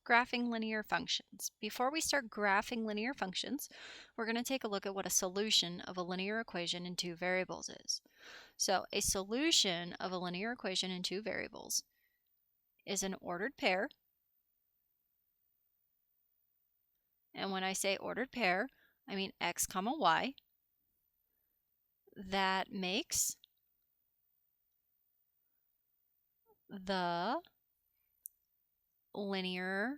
graphing linear functions. Before we start graphing linear functions, we're going to take a look at what a solution of a linear equation in two variables is. So a solution of a linear equation in two variables is an ordered pair. And when I say ordered pair, I mean x comma y that makes the linear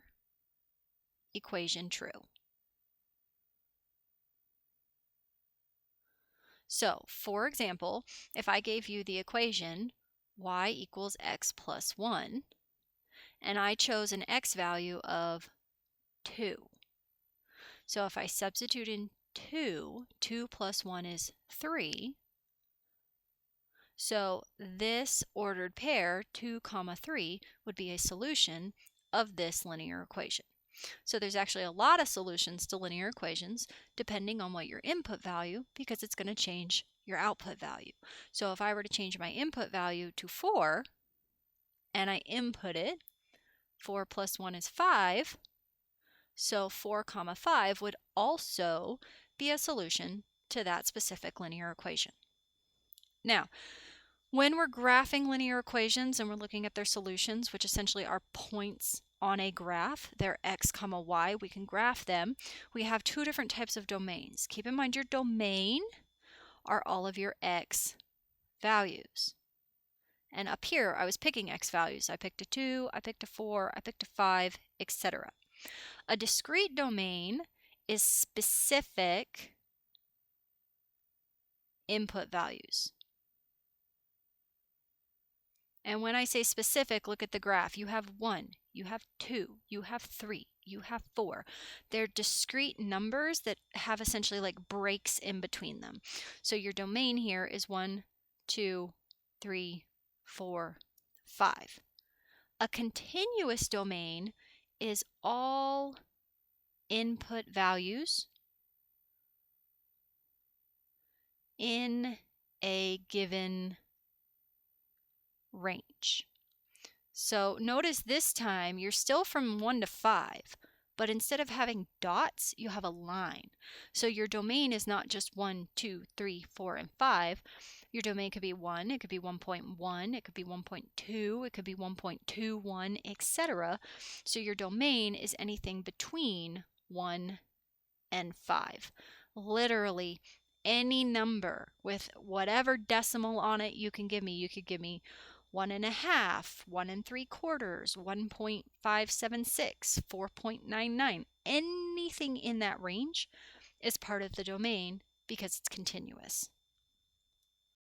equation true. So, for example, if I gave you the equation y equals x plus 1, and I chose an x value of 2. So if I substitute in 2, 2 plus 1 is 3. So this ordered pair, 2 comma 3, would be a solution of this linear equation. So there's actually a lot of solutions to linear equations depending on what your input value, because it's going to change your output value. So if I were to change my input value to 4 and I input it, 4 plus 1 is 5, so 4 comma 5 would also be a solution to that specific linear equation. Now, when we're graphing linear equations and we're looking at their solutions, which essentially are points on a graph, they're x comma y, we can graph them. We have two different types of domains. Keep in mind your domain are all of your x values. And up here, I was picking x values. I picked a 2, I picked a 4, I picked a 5, etc. A discrete domain is specific input values. And when I say specific, look at the graph. You have 1, you have 2, you have 3, you have 4. They're discrete numbers that have essentially like breaks in between them. So your domain here is 1, 2, 3, 4, 5. A continuous domain is all input values in a given range. So notice this time you're still from 1 to 5, but instead of having dots, you have a line. So your domain is not just 1, 2, 3, 4, and 5. Your domain could be 1, it could be 1.1, it could be 1.2, it could be 1.21, etc. So your domain is anything between 1 and 5. Literally any number with whatever decimal on it you can give me. You could give me 1.5, 1 3/4, 1.576, 4.99. Anything in that range is part of the domain because it's continuous.